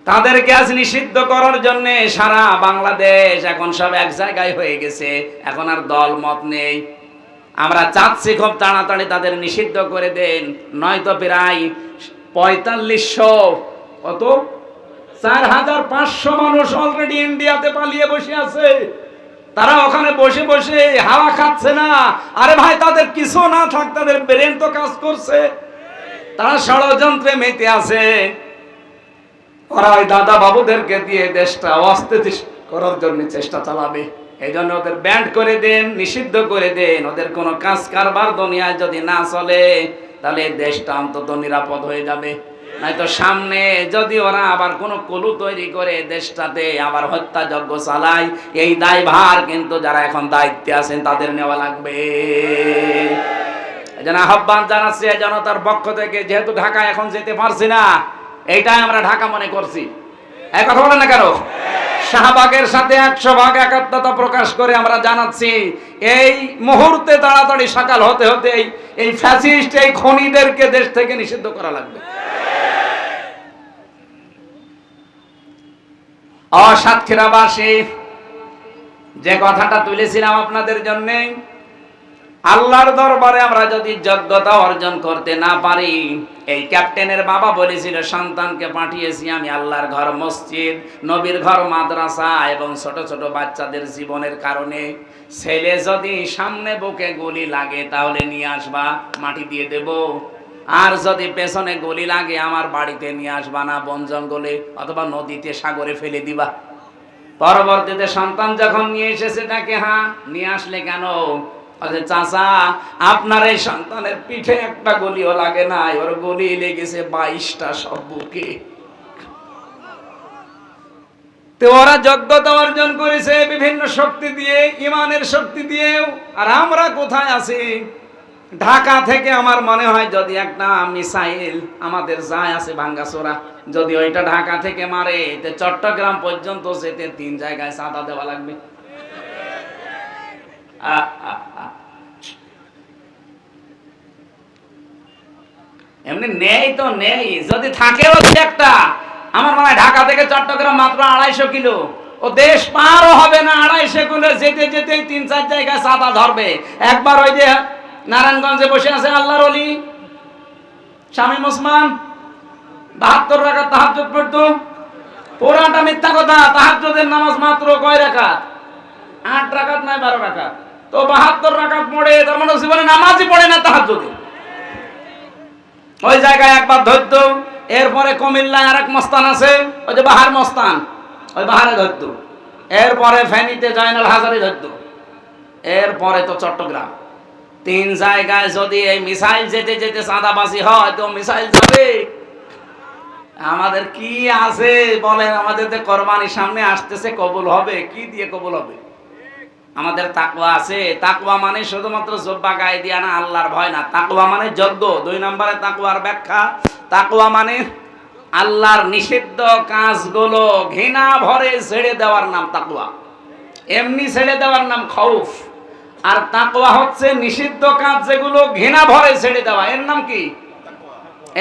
তাদেরকে আজ নিষিদ্ধ করার জন্য সারা বাংলাদেশ এখন সব এক জায়গায় হয়ে গেছে। এখন আর দল মত নেই। আমরা চাচ্ছি খুব তাড়াতাড়ি তাদের নিষিদ্ধ করে দেন, নয়তো প্রায় ৪৫০০ কত ৪৫০০ মানুষ অলরেডি ইন্ডিয়াতে পালিয়ে বসে আছে। তারা ওখানে বসে বসে হাওয়া খাচ্ছে না। আরে ভাই, তাদের কিছু না থাক, তাদের ব্রেন তো কাজ করছে। তারা ষড়যন্ত্রে মেতে আছে। ওরা ওই দাদা বাবুদেরকে দিয়ে দেশটা অস্থিতিশীল করার জন্য চেষ্টা চালাবে। এই জন্য ওদের ব্যান্ড করে দেন, নিষিদ্ধ করে দেন। ওদের কোনো কাজ কারবার দুনিয়ায় যদি না চলে, তাহলে দেশটা অন্তত নিরাপদ হয়ে যাবে। নয়তো সামনে যদি ওরা আবার কোনো কলু তৈরি করে দেশটাতে আবার হত্যাযজ্ঞ চালায়, এই দায়ভার কিন্তু যারা এখন দায়িত্বে আছেন তাদের নেওয়া লাগবে। এই জন্য আহ্বান জানাচ্ছি জনতার পক্ষ থেকে, যেহেতু ঢাকা এখন যেতে পারছি না, এইটাই আমরা ঢাকা মনে করছি। এই কথা বলেন না কেন? শাহবাগের সাথে ১০০ ভাগ একাত্মতা প্রকাশ করে আমরা জানাচ্ছি, এই মুহূর্তে তাড়াতাড়ি সকাল হতে হতে এই ফ্যাসিস্ট, এই খনিদেরকে দেশ থেকে নিষিদ্ধ করা লাগবে। সাতক্ষীরাবাসী, যে কথাটা তুলেছিলাম আপনাদের জন্য, আল্লাহর দরবারে আমরা যদি যোগ্যতা অর্জন করতে না পারি, এই ক্যাপ্টেনের বাবা বলেছিল, সন্তানকে পাঠিয়েছি আমি আল্লাহর ঘর মসজিদ, নবীর ঘর মাদ্রাসা এবং ছোট ছোট বাচ্চাদের জীবনের কারণে। ছেলে যদি সামনে বুকে গুলি লাগে তাহলে নিয়ে আসবা, মাটি দিয়ে দেব। আর যদি পেছনে গুলি লাগে আমার বাড়িতে নিয়ে আসবা না, বন জঙ্গলে অথবা নদীতে সাগরে ফেলে দিবা। পরবর্তীতে সন্তান যখন নিয়ে এসেছে তাকে, হ্যাঁ নিয়ে আসলে কেন? চাচা, আপনার এই সন্তানের পিঠে একটা গুলিও লাগে নাই, ওর গুলি লেগেছে ২২টা সব বুকে। তো ওরা যোগ্যতা অর্জন করেছে বিভিন্ন শক্তি দিয়ে, ইমানের শক্তি দিয়েও। আর আমরা কোথায় আছি? ঢাকা থেকে আমার মনে হয় যদি একটা মিসাইল আমাদের যায় আছে ভাঙ্গাচোরা, যদি ওইটা ঢাকা থেকে মারে, চট্টগ্রাম পর্যন্ত যেতে ৩ জায়গায় চাঁদা দেওয়া লাগবে। এমনি নেই তো নেই, যদি থাকেও একটা, আমার মনে হয় ঢাকা থেকে চট্টগ্রাম মাত্র ২৫০ কিলো, ও দেশ পারও হবে না। ২৫০ কিলো যেতে যেতে ৩-৪ জায়গায় চাঁদা ধরবে। একবার ওই যে নারায়ণগঞ্জে বসে আছে আল্লাহর ওলি শামীম ওসমান, ৭২ রাকাত তাহাজ্জুদ পড়তো। পুরাটা মিথ্যা কথা। তাহাজ্জুদের নামাজ মাত্র কয় রাকাত? ৮ রাকাত নয় ১২ রাকাত। তো ৭২ রাকাত পড়ে, তার মানে জীবনে নামাজই পড়ে না তাহাজ্জুদে। ওই জায়গায় একবার ধরত। এরপরে কুমিল্লায় আরেক মস্তান আছে, ওই যে বাহার মস্তান, ওই বাহারে ধরত। এরপরে ফেনীতে জয়নাল হাজারি ধরত। এরপরে তো চট্টগ্রাম। ৩ জায়গায় যদি এই মিসাইল যেতে যেতে চাঁদাবাজি হয়, তো মিসাইল যাবে। আমাদের কি আছে বলেন? আমাদের তো কোরবানির সামনে আসতেছে, কবুল হবে কি দিয়ে কবুল হবে? আমাদের তাকওয়া আছে। তাকওয়া মানে শুধুমাত্র জুব্বা গায়ে দিয়া না, আল্লাহর ভয় না। তাকওয়া মানে যজ্ঞ। ২ নম্বরে তাকওয়ার ব্যাখ্যা, তাকওয়া মানে আল্লাহর নিষিদ্ধ কাজগুলো ঘৃণা ভরে ছেড়ে দেওয়ার নাম তাকওয়া। এমনি ছেড়ে দেওয়ার নাম খাউফ। আর তাকওয়া হচ্ছে নিষিদ্ধ কাজ যেগুলো ঘৃণা ভরে ছেড়ে দেওয়া, এর নাম কি?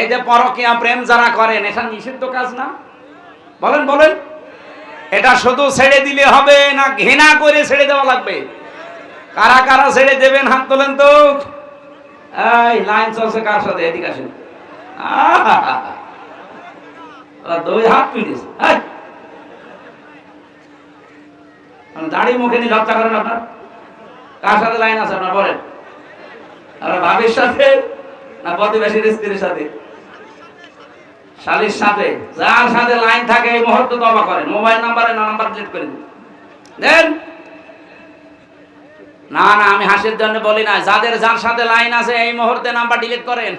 এই যে পরকীয়া প্রেম যারা করেন, এটা নিষিদ্ধ কাজ না? বলেন বলেন, এটা শুধু ছেড়ে দিলে হবে না ঘৃণা করে ছেড়ে দেওয়া লাগবে? কারা কারা ছেড়ে দেবেন হাত তোলেন তো। এই লাইন চলছে কার সাথে? এদিকে আসেন। ২ হাত তুলিস। দাড়ি মুখে নিয়ে লজ্জা করেন আপনার? কার সাথে লাইন আছে আপনার বলেন? আপনার ভাবির সাথে না প্রতিবেশীর স্ত্রীর সাথে? শালীর সাথে। যার সাথে লাইন থাকে এই মুহূর্তে তওবা করেন। মোবাইল নাম্বারে না নাম্বার ডিলিট করে দেন। না না, আমি হাসির জন্য বলি না। যাদের যার সাথে লাইন আছে এই মুহূর্তে নাম্বার ডিলিট করেন।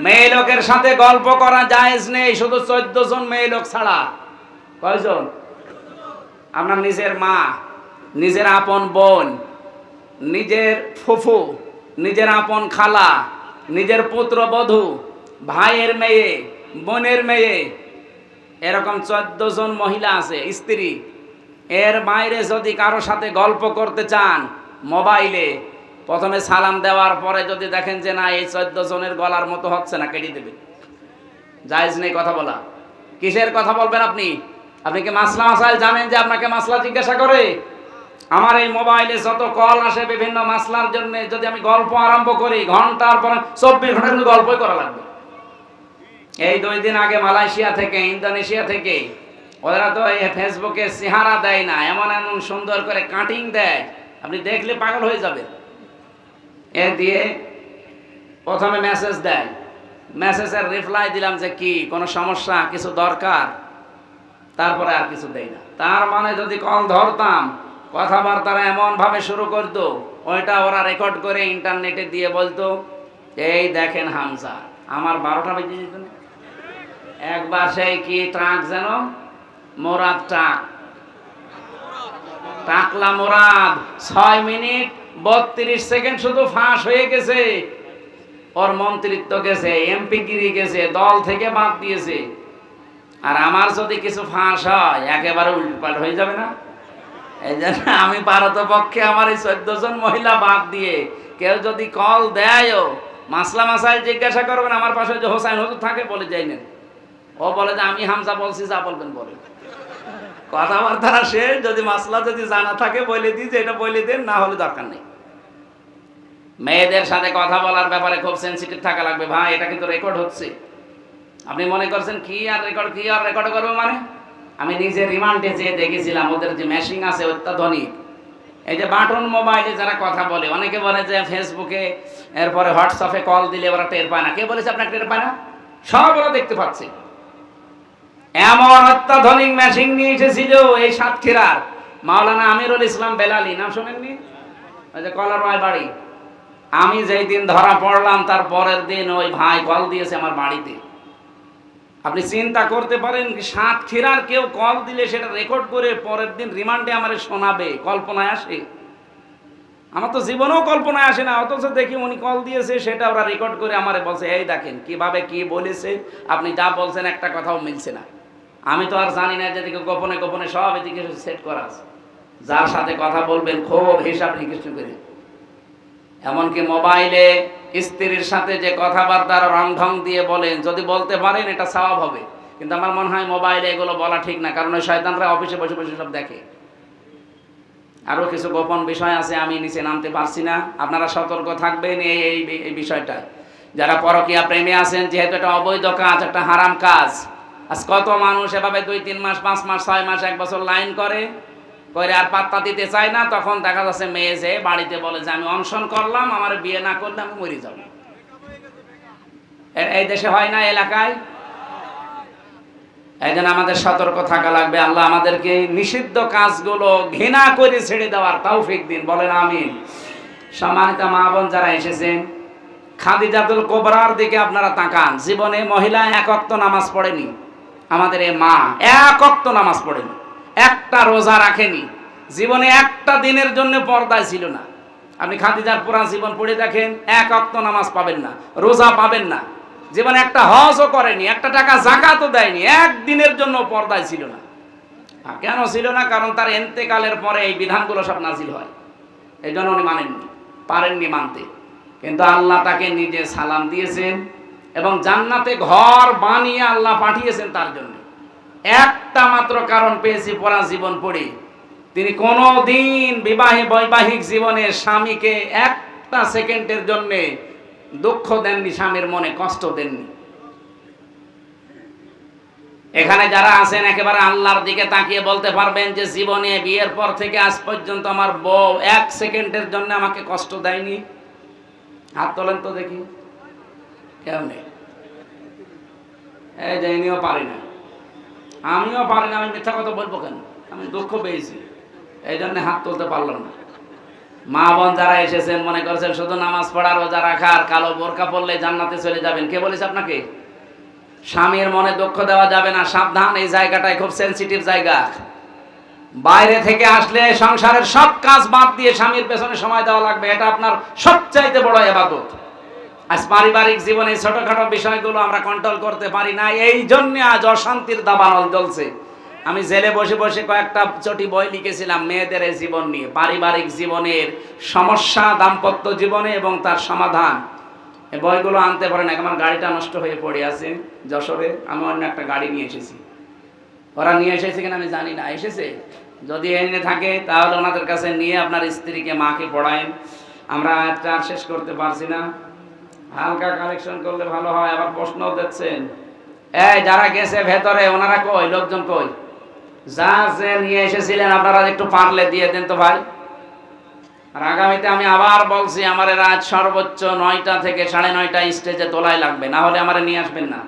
মেয়ে লোকের সাথে গল্প করা জায়েজ নেই, শুধু ১৪ জন মেয়ে লোক ছাড়া। কয়জন? আপনার নিজের মা, নিজের আপন বোন, নিজের ফুফু, নিজের আপন খালা, নিজের পুত্রবধূ, ভাইয়ের মেয়ে, বোনের মেয়ে, এরকম ১৪ জন মহিলা আছে স্ত্রী। এর বাইরে যদি কারো সাথে গল্প করতে চান মোবাইলে, প্রথমে সালাম দেওয়ার পরে যদি দেখেন যে না এই ১৪ জনের গলার মতো হচ্ছে না, কেটে দেবে। জায়েজ নেই কথা বলা। কিসের কথা বলবেন আপনি? আপনি কি মাসলা মাসাইল জানেন যে আপনাকে মাসলা জিজ্ঞাসা করে? আমার এই মোবাইলে যত কল আসে বিভিন্ন মাসলার জন্য, যদি আমি গল্প আরম্ভ করি ঘন্টার পর 24 ঘন্টা কিন্তু গল্পই করা লাগবে। এই 2 দিন আগে মালয়েশিয়া থেকে, ইন্দোনেশিয়া থেকে, ওরা তো এই ফেসবুকে চেহারা দেয় না, এমন এমন সুন্দর করে কাটিং দেয়, আপনি দেখলে পাগল হয়ে যাবেন। এ দিয়ে প্রথমে মেসেজ দেয়, মেসেজের রিপ্লাই দিলাম যে কি কোনো সমস্যা, কিছু দরকার, তারপরে আর কিছু দেয় না। তার মানে যদি কল ধরতাম, কথাবার্তারা এমন ভাবে শুরু করতো, ওইটা ওরা রেকর্ড করে ইন্টারনেটে দিয়ে বলতো, এই দেখেন হামজা। আমার 12টা বেজে যেত না। একবার সেই কি ট্রাক যেন, মোরাদ ট্রাক, টাকলা মোরাদ, 6 মিনিট 32 সেকেন্ড শুধু ফাঁস হয়ে গেছে। ওর মন্ত্রিত্ব গেছে, এমপি গিরি গেছে, দল থেকে বাদ দিয়েছে। আর আমার যদি কিছু ফাঁস হয় একেবারে উল্টপাল্ট হয়ে যাবে না? এই জন্য আমি পারতপক্ষে আমার এই 14 জন মহিলা বাদ দিয়ে কেউ যদি কল দেয়ও, মাসলা মাসাইল জিজ্ঞাসা করবেন, আমার পাশে যে হোসাইন হুজুর থাকে বলে যাই না, ও বলে যে আমি হামজা বলছি, যা বলবেন বলেন। কথাবার্তা শেষ, যদি মাসলা যদি জানা থাকে বলে দিই যে এটা বলে দেন, না হলে দরকার নেই। মেয়েদের সাথে কথা বলার ব্যাপারে খুব সেন্সিটিভ থাকা লাগবে ভাই, এটা কিন্তু রেকর্ড হচ্ছে। আপনি মনে করছেন কি আর রেকর্ড করবো মানে? আমি নিজে রিমান্ডে যেয়ে দেখেছিলাম, ওদের যে মেশিন আছে অত্যাধুনিক। এই যে বাটন মোবাইলে যারা কথা বলে, অনেকে বলে যে ফেসবুকে এরপরে হোয়াটসঅ্যাপে কল দিলে ওরা টের পায় না। কে বলেছে আপনাকে টের পায় না? সব ওরা দেখতে পাচ্ছে। এমন অত্যাধুনিক মেশিন নিয়ে এসেছিল এই সাতক্ষীরার মাওলানা আমিরুল ইসলাম বেলালি, নাম শোনেননি? ওই যে কলারওয়ায় বাড়ি। আমি যেই দিন ধরা পড়লাম তার পরের দিন ওই ভাই কল দিয়েছে আমার বাড়িতে। আপনি চিন্তা করতে পারেন, সাতক্ষীরার কেউ কল দিলে সেটা রেকর্ড করে পরের দিন রিমান্ডে আমারে শোনাবে, কল্পনায় আসে? আমার তো জীবনেও কল্পনায় আসে না, অথচ দেখি উনি কল দিয়েছে, সেটা ওরা রেকর্ড করে আমারে বলছে, এই দেখেন কিভাবে কি বলেছে, আপনি যা বলছেন একটা কথাও মিলছে না। আমি তো আর জানি না, যেদিকে গোপনে গোপনে সব এদিকে সেট করা আছে। যার সাথে কথা বলবেন খুব হিসাব নিকেশ করে। এমনকি মোবাইলে স্ত্রীর সাথে যে কথাবার্তার রং ঢং দিয়ে বলেন, যদি বলতে পারেন এটা সওয়াব হবে। কিন্তু আমার মনে হয় মোবাইলে এগুলো বলা ঠিক না, কারণ ওই শয়তানরা অফিসে বসে বসে সব দেখে। আরও কিছু গোপন বিষয় আছে, আমি নিচে নামতে পারছি না, আপনারা সতর্ক থাকবেন এই বিষয়টায়। যারা পরকীয়া প্রেমে আছেন, যেহেতু এটা অবৈধ কাজ, একটা হারাম কাজ। আজ কত মানুষ এভাবে 2-3 মাস, 5 মাস, 6 মাস, 1 বছর লাইন করে আর পাত্তা দিতে চায় না। তখন দেখা যাচ্ছে মেয়ে যে বাড়িতে বলে যে আমি অনশন করলাম, আমার বিয়ে না করলে আমি মরে যাব। এই দেশে হয় না, এলাকায়। এই জন্য আমাদের সতর্ক থাকা লাগবে। আল্লাহ আমাদেরকে নিষিদ্ধ কাজগুলো ঘৃণা করে ছেড়ে দেওয়ার তৌফিক দিন, বলেন আমিন। সম্মানিত মা বোন যারা এসেছেন, খাদিজাতুল কুবরার দিকে আপনারা তাকান। জীবনে মহিলা 1 ওয়াক্ত নামাজ পড়েনি। আমাদের এই মা 1 ওয়াক্ত নামাজ পড়েনি, একটা রোজা রাখেনি, জীবনে একটা দিনের জন্য পর্দায় ছিল না। আপনি খাদিজার পুরা জীবন পড়ে দেখেন, 1 ওয়াক্ত নামাজ পাবেন না, রোজা পাবেন না, জীবনে একটা হজও করেনি, একটা টাকা যাকাতও দেয়নি, একদিনের জন্য পর্দায় ছিল না। কেন ছিল না? কারণ তার ইন্তেকালের পরে এই বিধানগুলো সব নাজিল হয়। এই জন্য উনি মানেননি, পারেননি মানতে। কিন্তু আল্লাহ তাকে নিজে সালাম দিয়েছেন এবং জান্নাতে ঘর বানিয়ে আল্লাহ পাঠিয়েছেন তার জন্য। একটা মাত্র কারণ পেয়েছি পুরা জীবন পড়ে, তিনি কোনোদিন বৈবাহিক জীবনে স্বামীকে একটা সেকেন্ডের জন্য দুঃখ দেননি, স্বামীর মনে কষ্ট দেননি। এখানে যারা আছেন একেবারে আল্লাহর দিকে তাকিয়ে বলতে পারবেন যে জীবনে বিয়ের পর থেকে আজ পর্যন্ত আমার বউ 1 সেকেন্ডের জন্য আমাকে কষ্ট দেয়নি? হাত তোলেন তো দেখি। কেউ নেই। এই যে ইনিও পারি না, আমিও পারি না। আমি মিথ্যা কথা বলবো কেন? আমি দুঃখ পেয়েছি, এই জন্য হাত তুলতে পারলাম না। মা বোন যারা এসেছেন মনে করছেন শুধু নামাজ পড়া, রোজা রাখা আর কালো বোরকা পরলে জান্নাতে চলে যাবেন। কে বলেছে আপনাকে? স্বামীর মনে দুঃখ দেওয়া যাবে না, সাবধান। এই জায়গাটায় খুব সেনসিটিভ জায়গা। বাইরে থেকে আসলে সংসারের সব কাজ বাদ দিয়ে স্বামীর পেছনে সময় দেওয়া লাগবে, এটা আপনার সবচাইতে বড় ইবাদত। আজ পারিবারিক জীবনে ছোটখাটো বিষয়গুলো আমরা কন্ট্রোল করতে পারি না, এই জন্য আজ অশান্তির দাবানল জ্বলছে। আমি জেলে বসে বসে কয়েকটা চটি বই লিখেছিলাম মেয়েদের এই জীবন নিয়ে, পারিবারিক জীবনের সমস্যা, দাম্পত্য জীবনে এবং তার সমাধান। এই বইগুলো আনতে পারেন। আমার গাড়িটা নষ্ট হয়ে পড়ে আছে যশোরে, আমি অন্য একটা গাড়ি নিয়ে এসেছি। ওরা নিয়ে এসেছে কিনা আমি জানি না, এসেছে যদি এনে থাকে তাহলে ওনাদের কাছে নিয়ে আপনার স্ত্রীকে মাকে পড়ায়েন। আমরা আজকে আর শেষ করতে পারছি না, হালকা কালেকশন করলে ভালো হয়। আবার প্রশ্নও দেখছেন, এই যারা গেছে ভেতরে ওনারা কই, লোকজন কই? যা যে নিয়ে এসেছিলেন আপনারা একটু পারলে দিয়ে দেন তো ভাই। আর আগামীতে আমি আবার বলছি, আমার রাত সর্বোচ্চ 9টা থেকে 9:30টা স্টেজে তোলাই লাগবে, না হলে আমার নিয়ে আসবেন না।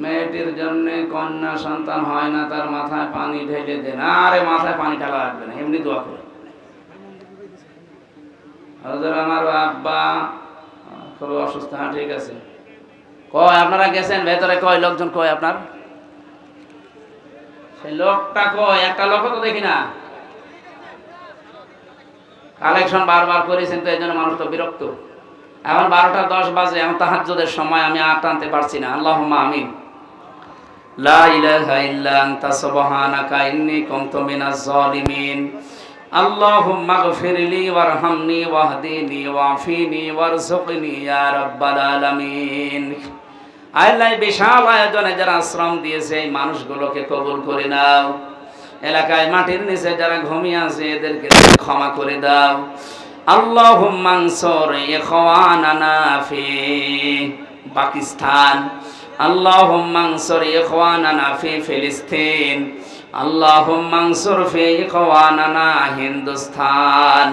মেয়েটির জন্য কন্যা সন্তান হয় না, তার মাথায় পানি ঢেলে দেন। আরে মাথায় পানি ঢালা লাগবে না, এমনি দোয়া করে। হযরত আমার আব্বা খুব অসুস্থ। হ্যাঁ ঠিক আছে, কয় আপনারা গেছেন ভেতরে, কয় লোকজন কয় আপনার? সেই লোকটা কয়? একটা লোক তো দেখি না। কালেকশন বারবার করেছেন তো এই জন্য মানুষ তো বিরক্ত। এখন 12টা 10 বাজে, এখন তাহাজ্জুদের সময়, আমি আর টানতে পারছি না। আল্লাহুম্মা আমিন। লা ইলাহা ইল্লা আনতা সুবহানাকা ইন্নী কুনতু মিনাজ জালিমিন। আল্লাহুম্মা গফিরলি ওয়ারহামনি ওয়াহদিনি ওয়াফিনি ওয়ারযুকনি ইয়া রাব্বাল আলামিন। আল্লাহ বিশাল আয়োজনে যারা আশ্রম দিয়েছে এই মানুষগুলোকে কবুল করে নাও। এলাকায় মাটির নিচে যারা ঘুমিয়ে আছে এদেরকে ক্ষমা করে দাও। আল্লাহুম্মা আনসুর ইখওয়ানানা ফি পাকিস্তান, আল্লাহুম্মা আনসুর ইখওয়ানানা ফি ফিলিস্তিন, আল্লাহুম্মা আনসুর ফি ইখওয়ানানা হিন্দুস্তান।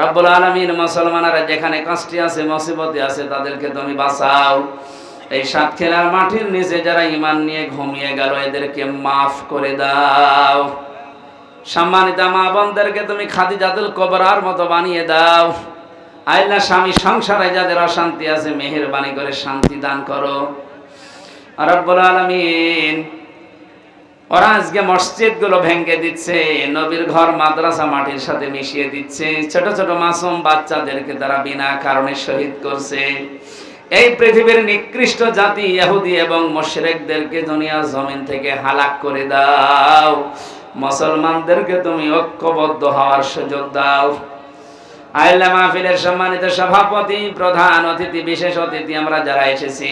রব্বুল আলামিন, মুসলমানরা যেখানে কষ্টে আছে, মুসিবতে আছে, তাদেরকে তুমি বাঁচাও। এই সাতক্ষীরার মাটির নিচে যারা ঈমান নিয়ে ঘুমিয়ে গেল এদেরকে মাফ করে দাও। সম্মানিত মা বোনদেরকে তুমি খাদিজাতুল কুবরার মতো বানিয়ে দাও। আল্লাহ স্বামী সংসারে যাদের অশান্তি আছে মেহেরবানি করে শান্তি দান করো রব্বুল আলামিন। ওরা আজকে মসজিদগুলো ভেঙে দিচ্ছে, নবীর ঘর মাদ্রাসা মাটির সাথে মিশিয়ে দিচ্ছে, ছোট ছোট মাসুম বাচ্চাদেরকে তারা বিনা কারণে শহীদ করছে। এই পৃথিবীর নিকৃষ্ট জাতি ইহুদি এবং মুশরিকদেরকে দুনিয়ার জমিন থেকে হালাক করে দাও। মুসলমানদেরকে তুমি ঐক্যবদ্ধ হওয়ার সুযোগ দাও। আল্লাহ মাহফিলের সম্মানিত সভাপতি, প্রধান অতিথি, বিশেষ অতিথি আমরা যারা এসেছি,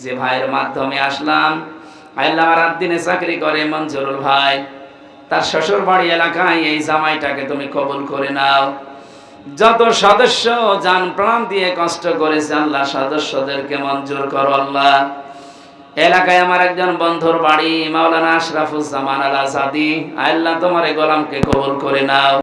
যে ভাইয়ের মাধ্যমে আসলাম, আল্লাহ রাত দিনে চাকরি করে মঞ্জুরুল ভাই, তার শ্বশুর বাড়ি এলাকায় এই জামাইটাকে তুমি কবুল করে নাও। যত সদস্য জান প্রাণ দিয়ে কষ্ট করেছে আল্লাহ সদস্যদেরকে মঞ্জুর করো আল্লাহ। এলাকায় আমার একজন বন্ধুর বাড়ি মাওলানা আশরাফুজ্জামান আল আজাদি, আল্লাহ তোমার এই গোলামকে কবুল করে নাও।